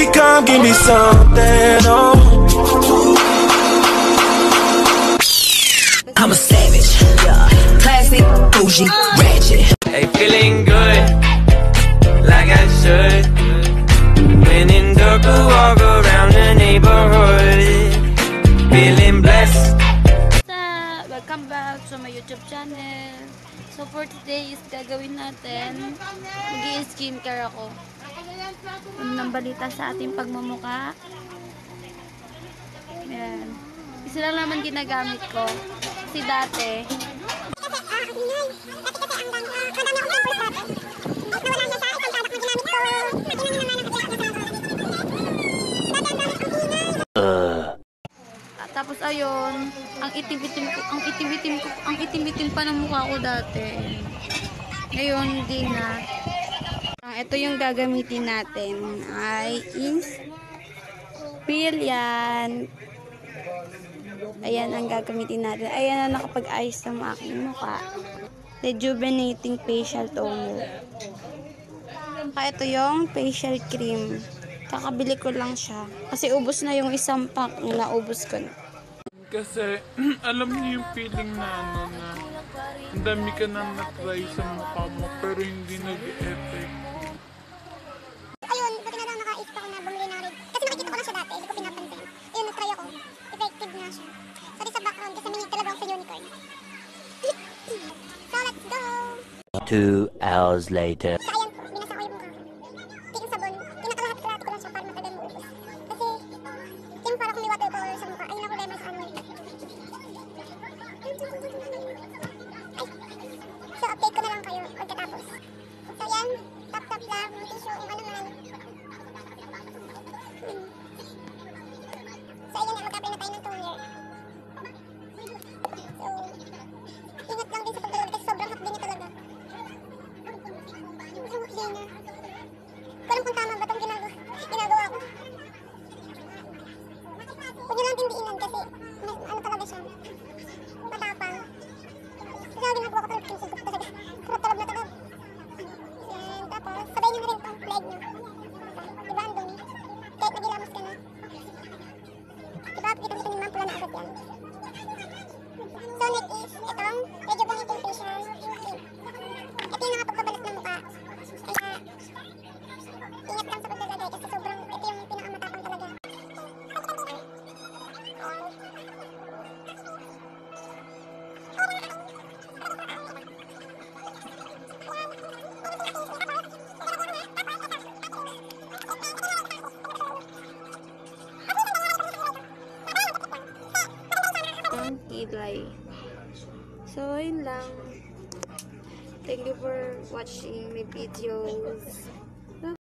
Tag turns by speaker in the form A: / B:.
A: Baby, come give me something, oh.
B: I'm a savage, yeah. Classic, bougie, ratchet.
C: Hey, feeling good, like I should. When in dark, I walk around the neighborhood, feeling blessed.
D: Welcome back to my YouTube channel. So for today is gagawin natin, mag-i-skincare ako. Ng balita sa ating pagmumuka. Ayan. Isa lang naman ginagamit ko. Kasi dati, tapos ayun, ang itim-itim pa ng mukha ko dati. Ngayon, hindi na. Ito yung gagamitin natin ay is peel yan. Ayan ang gagamitin natin. Ayan na nakapag-ayos ng aking mukha. Rejuvenating facial toner. Ito yung facial cream. Kakabili ko lang siya. Kasi ubos na yung isang pack nila. Ubos ko na.
E: Kasi, alam niyo yung feeling na na ang dami ka na na-try sa mukha mo pero hindi nag-effect.
F: Ayun, buti na lang naka-isip ako na bumili na rin. Kasi nakikita ko na siya dati, hindi ko pinapansin. Ayun, nag-try ako. Effective na siya. Sorry sa background kasi minit talaga ako sa unicorn. So, let's go!
C: 2 hours later.
F: So, ayan po, binasa ko yung mukha. Tingin sabon, kinakalahat-kalahati ko lang siya para matagal mo ubos. Kasi, yung para kung may water color sa mukha, ayun ang problema sa ano. So, update ko na lang kayo pagkatapos. So, yan, tap-tap lang, may tissue, yung ano man. So, ayun na, mag-apply na tayo ng toner. So, ingat lang din sa pagdalawag kasi sobrang hakdi niya talaga. Sobrang hakdi niya. Kung alam kung tama ba itong ginagawa ko. Huwag niyo lang tindiinan kasi ano talaga siya. Matapang. Kasi ang ginagawa ko talaga kinusugod talaga. Karab-tarab na tarab. Yan, tapos sabay niyo na rin itong leg niyo. Diba ang dumi? Kahit nagilamos ka na. Diba, kita-kita ni ma'am pula na agad yan. So next is itong rejuvenating facial cream. Ito yung nakapagpabalas ng mukha. Kaya ingat lang sa paglalagay kasi sobrang ito yung pinakamatapang talaga.
D: Kilay. So, yun lang. Thank you for watching my videos.